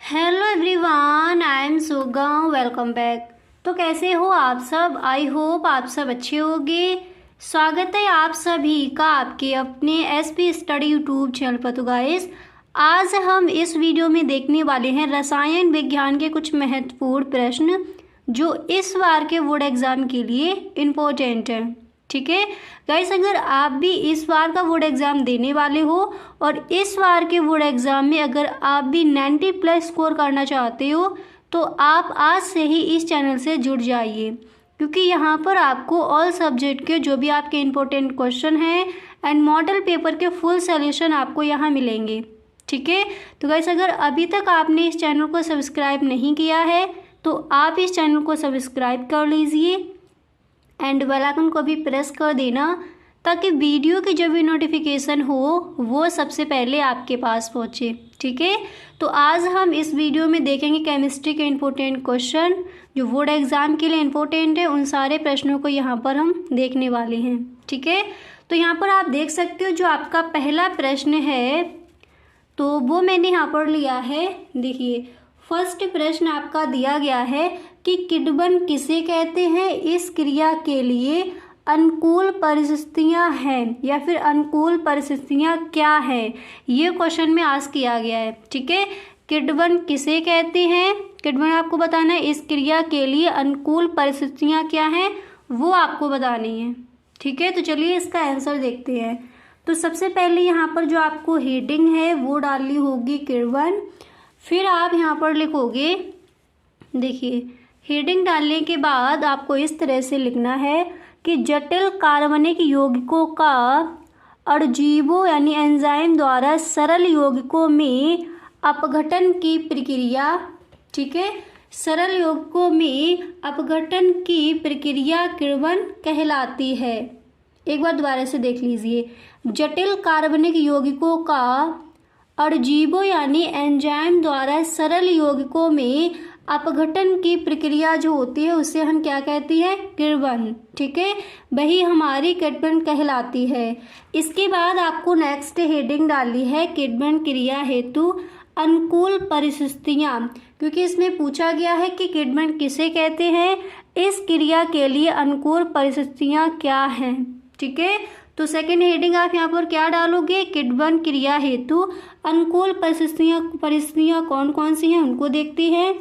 Hello everyone, I am Suga, welcome back. तो कैसे हो आप सब? आई होप आप सब अच्छे होंगे। स्वागत है आप सभी का आपके अपने एसपी स्टडी यूट्यूब चैनल पर। तो गाइस, आज हम इस वीडियो में देखने वाले हैं रसायन विज्ञान के कुछ महत्वपूर्ण प्रश्न जो इस बार के बोर्ड एग्ज़ाम के लिए इम्पोर्टेंट है। ठीक है गाइस, अगर आप भी इस बार का बोर्ड एग्ज़ाम देने वाले हो और इस बार के बोर्ड एग्ज़ाम में अगर आप भी 90+ स्कोर करना चाहते हो तो आप आज से ही इस चैनल से जुड़ जाइए, क्योंकि यहाँ पर आपको ऑल सब्जेक्ट के जो भी आपके इम्पोर्टेंट क्वेश्चन हैं एंड मॉडल पेपर के फुल सॉल्यूशन आपको यहाँ मिलेंगे। ठीक है, तो गाइस अगर अभी तक आपने इस चैनल को सब्सक्राइब नहीं किया है तो आप इस चैनल को सब्सक्राइब कर लीजिए एंड बेल आइकन को भी प्रेस कर देना, ताकि वीडियो की जो भी नोटिफिकेशन हो वो सबसे पहले आपके पास पहुँचे। ठीक है, तो आज हम इस वीडियो में देखेंगे केमिस्ट्री के इम्पोर्टेंट क्वेश्चन जो बोर्ड एग्ज़ाम के लिए इम्पोर्टेंट है। उन सारे प्रश्नों को यहाँ पर हम देखने वाले हैं। ठीक है, तो यहाँ पर आप देख सकते हो जो आपका पहला प्रश्न है तो वो मैंने यहाँ पर लिया है। देखिए, फर्स्ट प्रश्न आपका दिया गया है कि किण्वन किसे कहते हैं, इस क्रिया के लिए अनुकूल परिस्थितियां हैं या फिर अनुकूल परिस्थितियां क्या है, ये क्वेश्चन में आज किया गया है। ठीक है, किण्वन किसे कहते हैं, किण्वन आपको बताना है, इस क्रिया के लिए अनुकूल परिस्थितियां क्या हैं वो आपको बतानी है। ठीक है, तो चलिए इसका आंसर देखते हैं। तो सबसे पहले यहाँ पर जो आपको हेडिंग है वो डालनी होगी किण्वन, फिर आप यहाँ पर लिखोगे, देखिए हेडिंग डालने के बाद आपको इस तरह से लिखना है कि जटिल कार्बनिक यौगिकों का अणुजीवों यानी एंजाइम द्वारा सरल यौगिकों में अपघटन की प्रक्रिया। ठीक है, सरल यौगिकों में अपघटन की प्रक्रिया किण्वन कहलाती है। एक बार दोबारा से देख लीजिए, जटिल कार्बनिक यौगिकों का अणुजीवों यानी एंजाइम द्वारा सरल यौगिकों में अपघटन की प्रक्रिया जो होती है उसे हम क्या कहती है, किण्वन। ठीक है, वही हमारी किण्वन कहलाती है। इसके बाद आपको नेक्स्ट हेडिंग डालनी है किण्वन क्रिया हेतु अनुकूल परिस्थितियां, क्योंकि इसमें पूछा गया है कि किण्वन किसे कहते हैं, इस क्रिया के लिए अनुकूल परिस्थितियां क्या हैं। ठीक है, तो सेकेंड हेडिंग आप यहाँ पर क्या डालोगे, किण्वन क्रिया हेतु अनुकूल परिस्थितियां कौन कौन सी हैं उनको देखते हैं।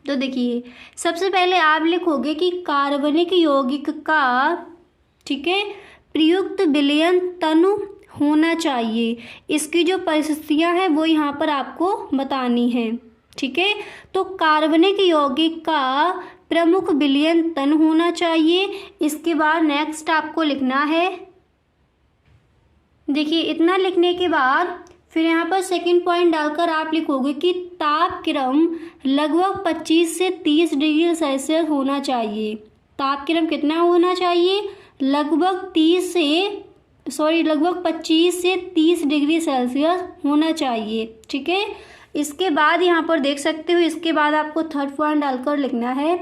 तो देखिए, सबसे पहले आप लिखोगे कि कार्बनिक यौगिक का, ठीक है, प्रयुक्त विलयन तनु होना चाहिए। इसकी जो परिस्थितियां हैं वो यहाँ पर आपको बतानी है। ठीक है, तो कार्बनिक यौगिक का प्रमुख विलयन तनु होना चाहिए। इसके बाद नेक्स्ट आपको लिखना है, देखिए इतना लिखने के बाद फिर यहाँ पर सेकंड पॉइंट डालकर आप लिखोगे कि तापक्रम लगभग 25 से 30 डिग्री सेल्सियस होना चाहिए। तापक्रम कितना होना चाहिए, लगभग 25 से 30 डिग्री सेल्सियस होना चाहिए। ठीक है, इसके बाद यहाँ पर देख सकते हो, इसके बाद आपको थर्ड पॉइंट डालकर लिखना है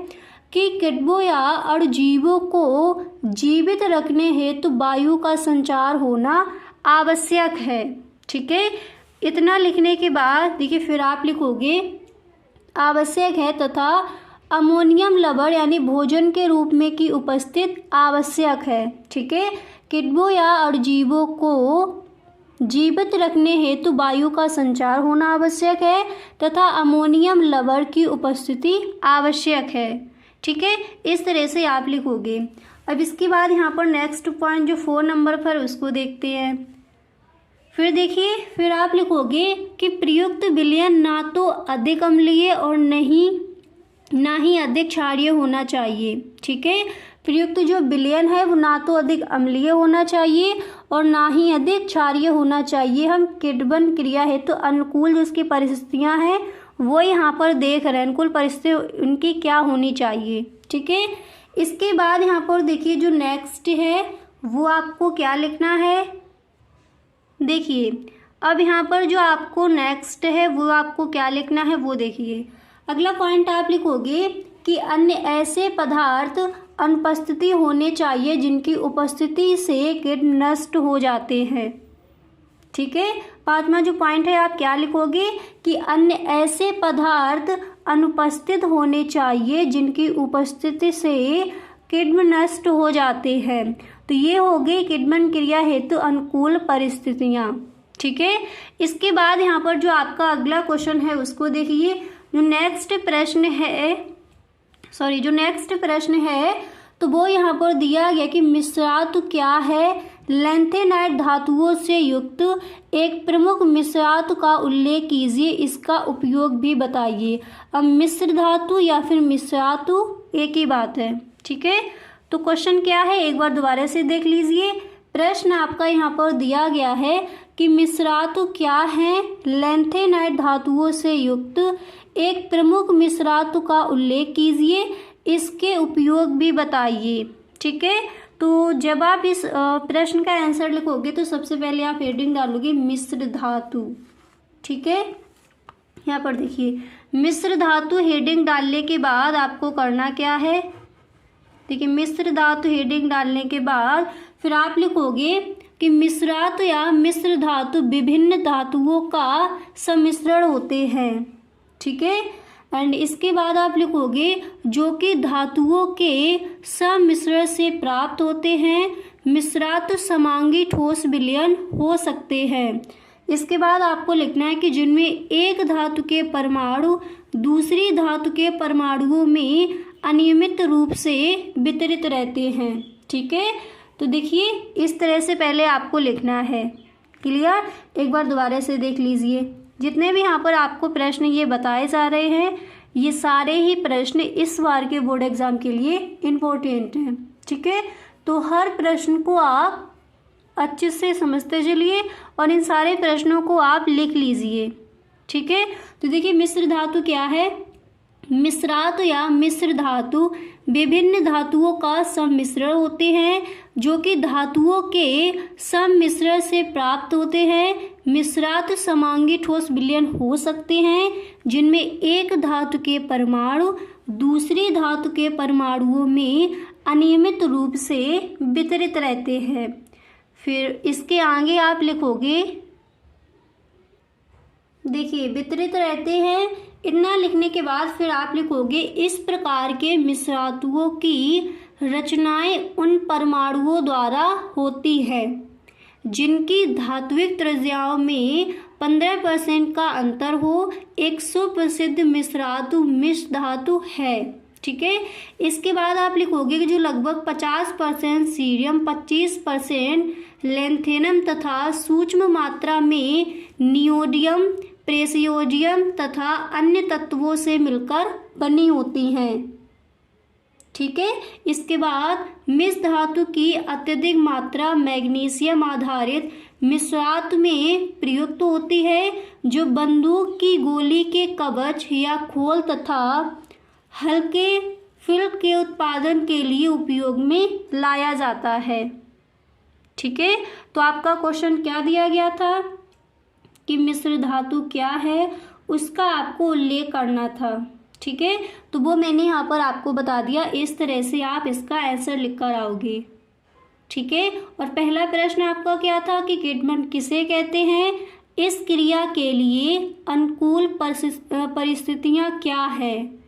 कि किण्वों या अणुजीवों को जीवित रखने हेतु वायु का संचार होना आवश्यक है। ठीक है, इतना लिखने के बाद देखिए फिर आप लिखोगे आवश्यक है तथा अमोनियम लवण यानी भोजन के रूप में की उपस्थित आवश्यक है। ठीक है, किण्वों या अणुजीवों को जीवित रखने हेतु वायु का संचार होना आवश्यक है तथा अमोनियम लवण की उपस्थिति आवश्यक है। ठीक है, इस तरह से आप लिखोगे। अब इसके बाद यहाँ पर नेक्स्ट पॉइंट जो 4 नंबर पर उसको देखते हैं। फिर देखिए, फिर आप लिखोगे कि प्रयुक्त विलयन ना तो अधिक अम्लीय और ना ही अधिक क्षारीय होना चाहिए। ठीक है, प्रयुक्त जो विलयन है वो ना तो अधिक अम्लीय होना चाहिए और ना ही अधिक क्षारीय होना चाहिए। हम किण्वन क्रिया है तो अनुकूल जो उसकी परिस्थितियां हैं वो यहाँ पर देख रहे हैं, अनुकूल परिस्थिति उनकी क्या होनी चाहिए। ठीक है, इसके बाद यहाँ पर देखिए जो नेक्स्ट है वो आपको क्या लिखना है। देखिए, अब यहाँ पर जो आपको नेक्स्ट है वो आपको क्या लिखना है वो देखिए। अगला पॉइंट आप लिखोगे कि अन्य ऐसे पदार्थ अनुपस्थिति होने चाहिए जिनकी उपस्थिति से किण्व नष्ट हो जाते हैं। ठीक है, पांचवा जो पॉइंट है आप क्या लिखोगे कि अन्य ऐसे पदार्थ अनुपस्थित होने चाहिए जिनकी उपस्थिति से किण्व नष्ट हो जाते हैं। तो ये हो गई किण्वन क्रिया हेतु अनुकूल परिस्थितियाँ। ठीक है, इसके बाद यहाँ पर जो आपका अगला क्वेश्चन है उसको देखिए। जो नेक्स्ट प्रश्न है तो वो यहाँ पर दिया गया कि मिश्रातु क्या है। लैंथेनाइट धातुओं से युक्त एक प्रमुख मिश्रातु का उल्लेख कीजिए, इसका उपयोग भी बताइए। अब मिश्र धातु या फिर मिश्रातु एक ही बात है। ठीक है, तो क्वेश्चन क्या है एक बार दोबारा से देख लीजिए। प्रश्न आपका यहाँ पर दिया गया है कि मिश्रातु क्या है। लैंथेनाइट धातुओं से युक्त एक प्रमुख मिश्रातु का उल्लेख कीजिए, इसके उपयोग भी बताइए। ठीक है, तो जब आप इस प्रश्न का आंसर लिखोगे तो सबसे पहले आप हेडिंग डालोगे मिश्र धातु। ठीक है, यहाँ पर देखिए मिश्र धातु हेडिंग डालने के बाद आपको करना क्या है। देखिए मिश्र धातु हेडिंग डालने के बाद फिर आप लिखोगे कि मिश्रातु या मिश्र धातु विभिन्न धातुओं का सम्मिश्रण होते हैं। ठीक है, एंड इसके बाद आप लिखोगे जो कि धातुओं के सम्मिश्रण से प्राप्त होते हैं। मिश्रातु समांगी ठोस विलयन हो सकते हैं। इसके बाद आपको लिखना है कि जिनमें एक धातु के परमाणु दूसरी धातु के परमाणुओं में अनियमित रूप से वितरित रहते हैं। ठीक है, तो देखिए इस तरह से पहले आपको लिखना है। क्लियर, एक बार दोबारा से देख लीजिए। जितने भी यहाँ पर आपको प्रश्न ये बताए जा रहे हैं ये सारे ही प्रश्न इस बार के बोर्ड एग्जाम के लिए इम्पोर्टेंट हैं। ठीक है, तो हर प्रश्न को आप अच्छे से समझते चलिए और इन सारे प्रश्नों को आप लिख लीजिए। ठीक है, तो देखिए मिश्र धातु क्या है। मिश्रातु या मिश्र धातु विभिन्न धातुओं का सम्मिश्रण होते हैं जो कि धातुओं के सम्मिश्रण से प्राप्त होते हैं। मिश्रातु समांगी ठोस विलयन हो सकते हैं जिनमें एक धातु के परमाणु दूसरी धातु के परमाणुओं में अनियमित रूप से वितरित रहते हैं। फिर इसके आगे आप लिखोगे, देखिए वितरित रहते हैं, इतना लिखने के बाद फिर आप लिखोगे इस प्रकार के मिश्रातुओं की रचनाएं उन परमाणुओं द्वारा होती है जिनकी धात्विक त्रिज्याओं में 15% का अंतर हो। एक सुप्रसिद्ध मिश्रातु मिश्र धातु है। ठीक है, इसके बाद आप लिखोगे कि जो लगभग 50% सीरियम 25% लैंथेनम तथा सूक्ष्म मात्रा में नियोडियम प्रेसियोडियम तथा अन्य तत्वों से मिलकर बनी होती हैं। ठीक है, इसके बाद मिश्र धातु की अत्यधिक मात्रा मैग्नीशियम आधारित मिश्रातु में प्रयुक्त होती है जो बंदूक की गोली के कवच या खोल तथा हल्के फिल्म के उत्पादन के लिए उपयोग में लाया जाता है। ठीक है, तो आपका क्वेश्चन क्या दिया गया था कि मिश्र धातु क्या है उसका आपको उल्लेख करना था। ठीक है, तो वो मैंने यहाँ पर आपको बता दिया। इस तरह से आप इसका आंसर लिख कर आओगे। ठीक है, और पहला प्रश्न आपका क्या था कि किण्वन किसे कहते हैं। इस क्रिया के लिए अनुकूल परिस्थितियाँ क्या है।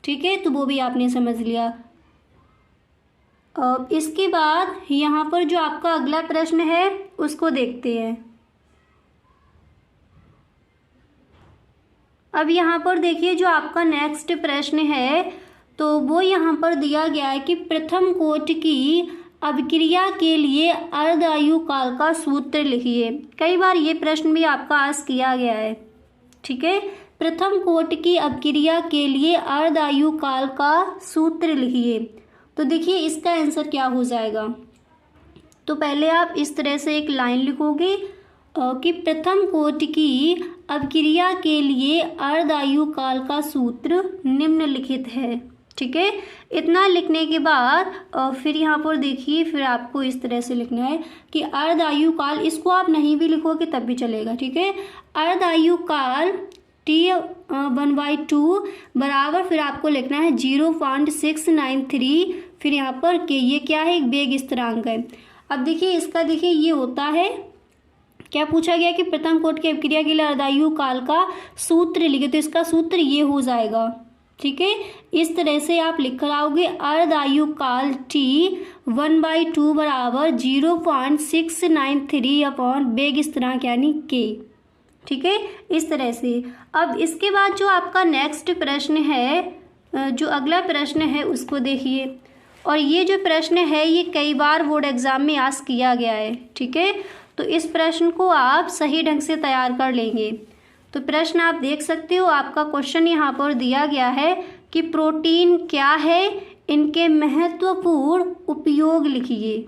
ठीक है, तो वो भी आपने समझ लिया। अब इसके बाद यहाँ पर जो आपका अगला प्रश्न है उसको देखते हैं। अब यहाँ पर देखिए जो आपका नेक्स्ट प्रश्न है तो वो यहाँ पर दिया गया है कि प्रथम कोटि की अभिक्रिया के लिए अर्धायु काल का सूत्र लिखिए। कई बार ये प्रश्न भी आपका आज किया गया है। ठीक है, प्रथम कोटि की अभिक्रिया के लिए अर्धायु काल का सूत्र लिखिए। तो देखिए इसका आंसर क्या हो जाएगा। तो पहले आप इस तरह से एक लाइन लिखोगे कि प्रथम कोटि की अभिक्रिया के लिए अर्धायु काल का सूत्र निम्नलिखित है। ठीक है, इतना लिखने के बाद फिर यहाँ पर देखिए फिर आपको इस तरह से लिखना है कि अर्धायु काल, इसको आप नहीं भी लिखोगे तब भी चलेगा। ठीक है, अर्धायु काल T1/2 बराबर फिर आपको लिखना है 0.693। फिर यहाँ पर के ये क्या है, एक वेग स्थिरांक है। अब देखिए इसका देखिए ये होता है क्या पूछा गया कि प्रथम कोट की अभिक्रिया के लिए अर्धायु काल का सूत्र लिखे, तो इसका सूत्र ये हो जाएगा। ठीक है, इस तरह से आप लिख कर आओगे अर्धायु काल T 1/2 बराबर 0.693 अपॉन वेग स्थिरांक यानी K। ठीक है, इस तरह से। अब इसके बाद जो आपका नेक्स्ट प्रश्न है, जो अगला प्रश्न है उसको देखिए। और ये जो प्रश्न है ये कई बार बोर्ड एग्जाम में आस्क किया गया है। ठीक है, तो इस प्रश्न को आप सही ढंग से तैयार कर लेंगे। तो प्रश्न आप देख सकते हो, आपका क्वेश्चन यहाँ पर दिया गया है कि प्रोटीन क्या है, इनके महत्वपूर्ण उपयोग लिखिए।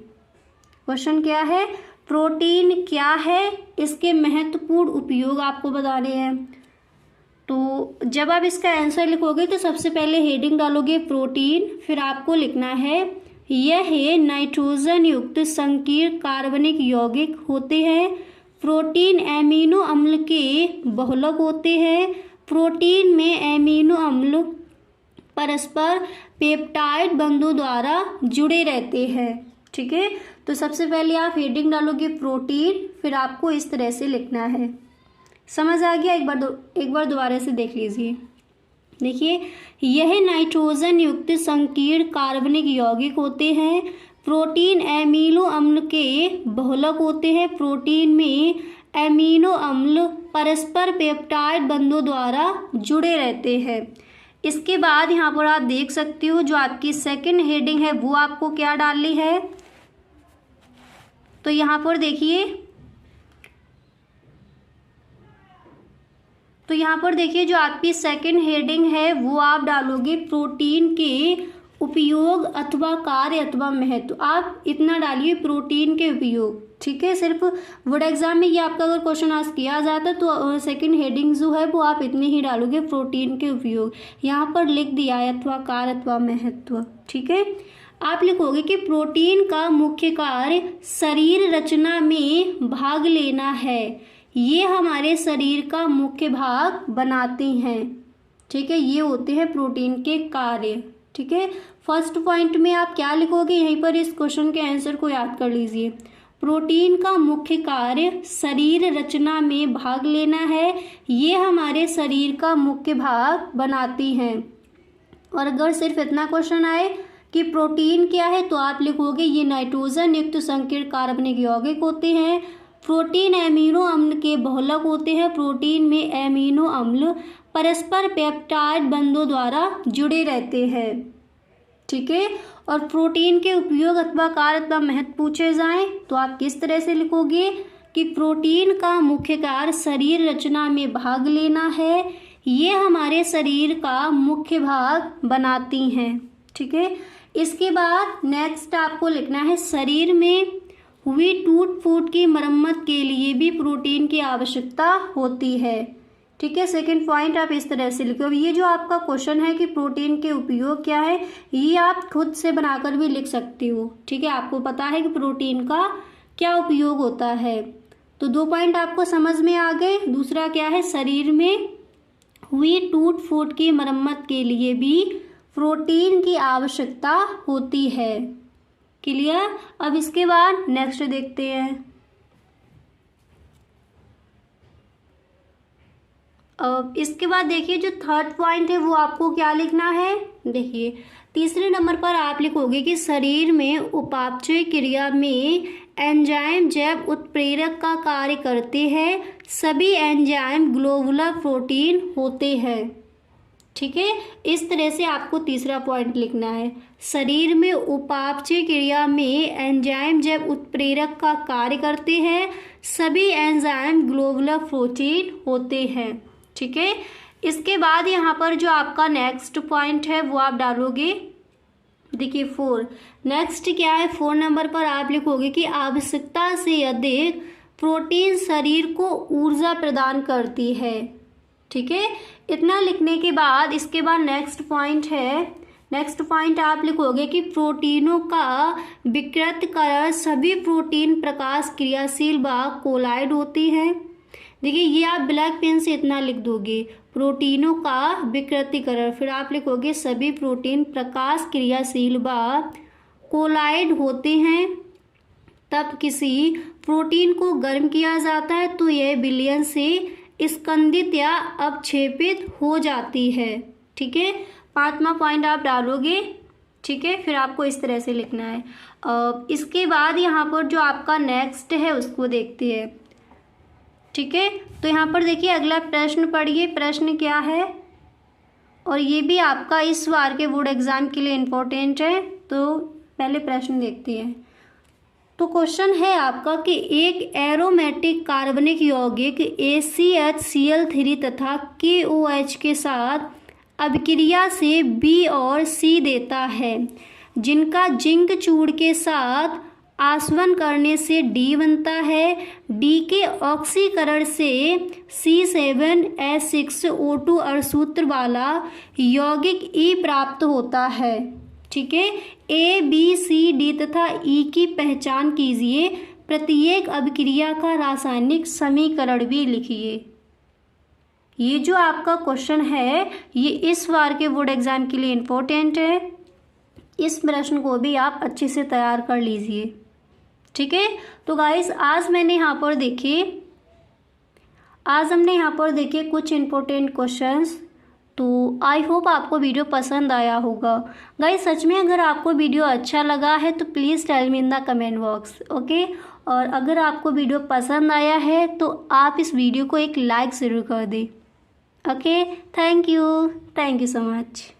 क्वेश्चन क्या है, प्रोटीन क्या है, इसके महत्वपूर्ण उपयोग आपको बताने हैं। तो जब आप इसका आंसर लिखोगे तो सबसे पहले हेडिंग डालोगे प्रोटीन, फिर आपको लिखना है यह नाइट्रोजन युक्त संकीर्ण कार्बनिक यौगिक होते हैं। प्रोटीन एमिनो अम्ल के बहुलक होते हैं। प्रोटीन में एमिनो अम्ल परस्पर पेप्टाइड बंधों द्वारा जुड़े रहते हैं। ठीक है, तो सबसे पहले आप हेडिंग डालोगे प्रोटीन, फिर आपको इस तरह से लिखना है। समझ आ गया? एक बार दोबारा से देख लीजिए। देखिए, यह नाइट्रोजन युक्त संकीर्ण कार्बनिक यौगिक होते हैं। प्रोटीन एमिनो अम्ल के बहुलक होते हैं। प्रोटीन में एमिनो अम्ल परस्पर पेप्टाइड बंधों द्वारा जुड़े रहते हैं। इसके बाद यहाँ पर आप देख सकते हो जो आपकी सेकंड हेडिंग है वो आपको क्या डालनी है। तो यहाँ पर देखिए, जो आपकी सेकंड हेडिंग है वो आप डालोगे प्रोटीन के उपयोग अथवा कार्य अथवा महत्व। आप इतना डालिए प्रोटीन के उपयोग। ठीक है, सिर्फ बोर्ड एग्जाम में ये आपका अगर क्वेश्चन आस्क किया जाता तो सेकंड हेडिंग जो है वो आप इतने ही डालोगे, प्रोटीन के उपयोग। यहाँ पर लिख दिया है अथवा कार्य अथवा महत्व। ठीक है, आप लिखोगे कि प्रोटीन का मुख्य कार्य शरीर रचना में भाग लेना है। ये हमारे शरीर का मुख्य भाग बनाते हैं। ठीक है, ये होते हैं प्रोटीन के कार्य। ठीक है, फर्स्ट पॉइंट में आप क्या लिखोगे, यहीं पर इस क्वेश्चन के आंसर को याद कर लीजिए। प्रोटीन का मुख्य कार्य शरीर रचना में भाग लेना है। ये हमारे शरीर का मुख्य भाग बनाती हैं। और अगर सिर्फ इतना क्वेश्चन आए कि प्रोटीन क्या है, तो आप लिखोगे ये नाइट्रोजन युक्त संकीर्ण कार्बनिक यौगिक होते हैं। प्रोटीन एमिनो अम्ल के बहुलक होते हैं। प्रोटीन में एमिनो अम्ल परस्पर पेप्टाइड बंधों द्वारा जुड़े रहते हैं। ठीक है, और प्रोटीन के उपयोग अथवा कार्य अथवा महत्व पूछे जाएं तो आप किस तरह से लिखोगे कि प्रोटीन का मुख्य कार्य शरीर रचना में भाग लेना है। ये हमारे शरीर का मुख्य भाग बनाती हैं। ठीक है, इसके बाद नेक्स्ट आपको लिखना है शरीर में हुई टूट फूट की मरम्मत के लिए भी प्रोटीन की आवश्यकता होती है। ठीक है, सेकंड पॉइंट आप इस तरह से लिखो। ये जो आपका क्वेश्चन है कि प्रोटीन के उपयोग क्या है, ये आप खुद से बनाकर भी लिख सकती हो। ठीक है, आपको पता है कि प्रोटीन का क्या उपयोग होता है। तो 2 पॉइंट आपको समझ में आ गए। दूसरा क्या है, शरीर में हुई टूट फूट की मरम्मत के लिए भी प्रोटीन की आवश्यकता होती है। क्लियर? अब इसके बाद नेक्स्ट देखते हैं। अब इसके बाद देखिए जो थर्ड पॉइंट है वो आपको क्या लिखना है। देखिए, तीसरे नंबर पर आप लिखोगे कि शरीर में उपापचय क्रिया में एंजाइम जैव उत्प्रेरक का कार्य करते हैं। सभी एंजाइम ग्लोबुलर प्रोटीन होते हैं। ठीक है, इस तरह से आपको तीसरा पॉइंट लिखना है। शरीर में उपापचय क्रिया में एंजाइम जैव उत्प्रेरक का कार्य करते हैं। सभी एंजाइम ग्लोबुलर प्रोटीन होते हैं। ठीक है, इसके बाद यहाँ पर जो आपका नेक्स्ट पॉइंट है वो आप डालोगे। देखिए 4, नेक्स्ट क्या है, 4 नंबर पर आप लिखोगे कि आवश्यकता से अधिक प्रोटीन शरीर को ऊर्जा प्रदान करती है। ठीक है, इतना लिखने के बाद इसके बाद नेक्स्ट पॉइंट है। नेक्स्ट पॉइंट आप लिखोगे कि प्रोटीनों का विकृतीकरण सभी प्रोटीन प्रकाश क्रियाशील व कोलाइड होती है। देखिए, ये आप ब्लैक पेन से इतना लिख दोगे, प्रोटीनों का विकृतीकरण, फिर आप लिखोगे सभी प्रोटीन प्रकाश क्रियाशील व कोलाइड होते हैं। तब किसी प्रोटीन को गर्म किया जाता है तो यह विलयन से स्कंदित या अवक्षेपित हो जाती है। ठीक है, 5वां पॉइंट आप डालोगे। ठीक है, फिर आपको इस तरह से लिखना है। इसके बाद यहाँ पर जो आपका नेक्स्ट है उसको देखते हैं। ठीक है, तो यहाँ पर देखिए अगला प्रश्न पढ़िए, प्रश्न क्या है, और ये भी आपका इस बार के बोर्ड एग्जाम के लिए इम्पोर्टेंट है। तो पहले प्रश्न देखते हैं। तो क्वेश्चन है आपका कि एक एरोमेटिक कार्बनिक यौगिक ACHCl3 तथा KOH के साथ अभिक्रिया से B और C देता है, जिनका जिंक चूड़ के साथ आसवन करने से D बनता है। D के ऑक्सीकरण से C7H6O2 अणुसूत्र वाला यौगिक E प्राप्त होता है। ठीक है, A, B, C, D तथा E की पहचान कीजिए। प्रत्येक अभिक्रिया का रासायनिक समीकरण भी लिखिए। ये जो आपका क्वेश्चन है ये इस बार के बोर्ड एग्जाम के लिए इम्पोर्टेंट है। इस प्रश्न को भी आप अच्छे से तैयार कर लीजिए। ठीक है, तो गाइस आज हमने यहाँ पर देखे कुछ इम्पोर्टेंट क्वेश्चंस। तो आई होप आपको वीडियो पसंद आया होगा। गाइस सच में अगर आपको वीडियो अच्छा लगा है तो please tell me in the comment box. Okay, और अगर आपको वीडियो पसंद आया है तो आप इस वीडियो को एक लाइक ज़रूर कर दें। Okay, thank you so much.